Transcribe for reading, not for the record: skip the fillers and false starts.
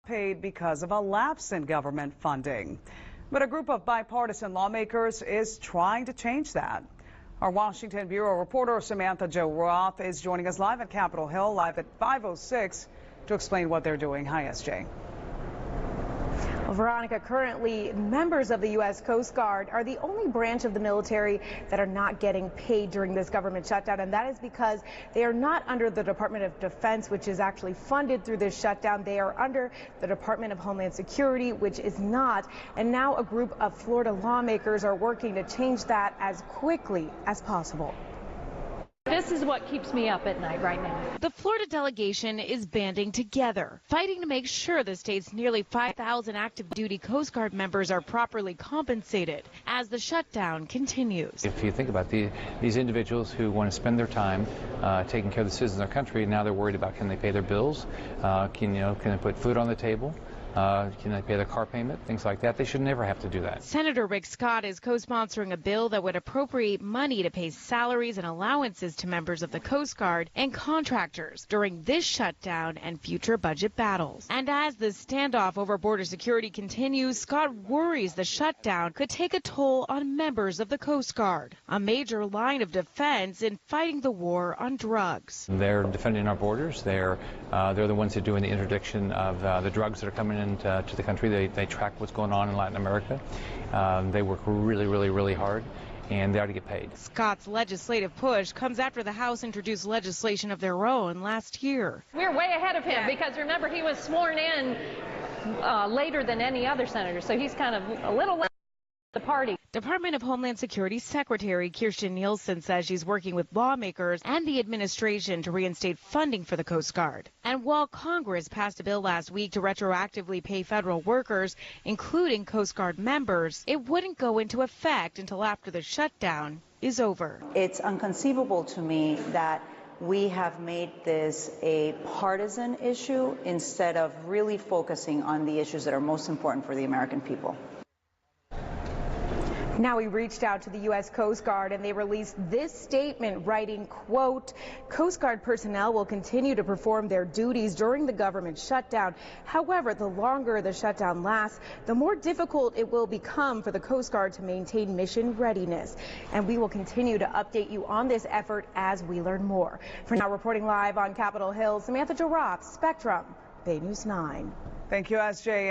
paid because of a lapse in government funding. But a group of bipartisan lawmakers is trying to change that. Our Washington Bureau reporter Samantha-Jo is joining us live at Capitol Hill, live at 5:06, to explain what they're doing. Hi, SJ. Well, Veronica, currently members of the U.S. Coast Guard are the only branch of the military that are not getting paid during this government shutdown, and that is because they are not under the Department of Defense, which is actually funded through this shutdown. They are under the Department of Homeland Security, which is not. And now a group of Florida lawmakers are working to change that as quickly as possible. This is what keeps me up at night right now. The Florida delegation is banding together, fighting to make sure the state's nearly 5,000 active duty Coast Guard members are properly compensated as the shutdown continues. If you think about these individuals who want to spend their time taking care of the citizens of our country, now they're worried about, can they pay their bills? Can they put food on the table? Can they pay their car payment? Things like that. They should never have to do that. Senator Rick Scott is co-sponsoring a bill that would appropriate money to pay salaries and allowances to members of the Coast Guard and contractors during this shutdown and future budget battles. And as the standoff over border security continues, Scott worries the shutdown could take a toll on members of the Coast Guard, a major line of defense in fighting the war on drugs. They're defending our borders. They're the ones who are doing the interdiction of the drugs that are coming in to the country. They track what's going on in Latin America. They work really hard, and they ought to get paid. Scott's legislative push comes after the House introduced legislation of their own last year. We're way ahead of him because remember he was sworn in later than any other senator, so he's kind of a little late to the party. Department of Homeland Security Secretary Kirstjen Nielsen says she's working with lawmakers and the administration to reinstate funding for the Coast Guard. And while Congress passed a bill last week to retroactively pay federal workers, including Coast Guard members, it wouldn't go into effect until after the shutdown is over. It's inconceivable to me that we have made this a partisan issue instead of really focusing on the issues that are most important for the American people. Now we reached out to the U.S. Coast Guard and they released this statement writing, quote, Coast Guard personnel will continue to perform their duties during the government shutdown. However, the longer the shutdown lasts, the more difficult it will become for the Coast Guard to maintain mission readiness. And we will continue to update you on this effort as we learn more. For now, reporting live on Capitol Hill, Samantha-Jo, Spectrum, Bay News 9. Thank you, SJ.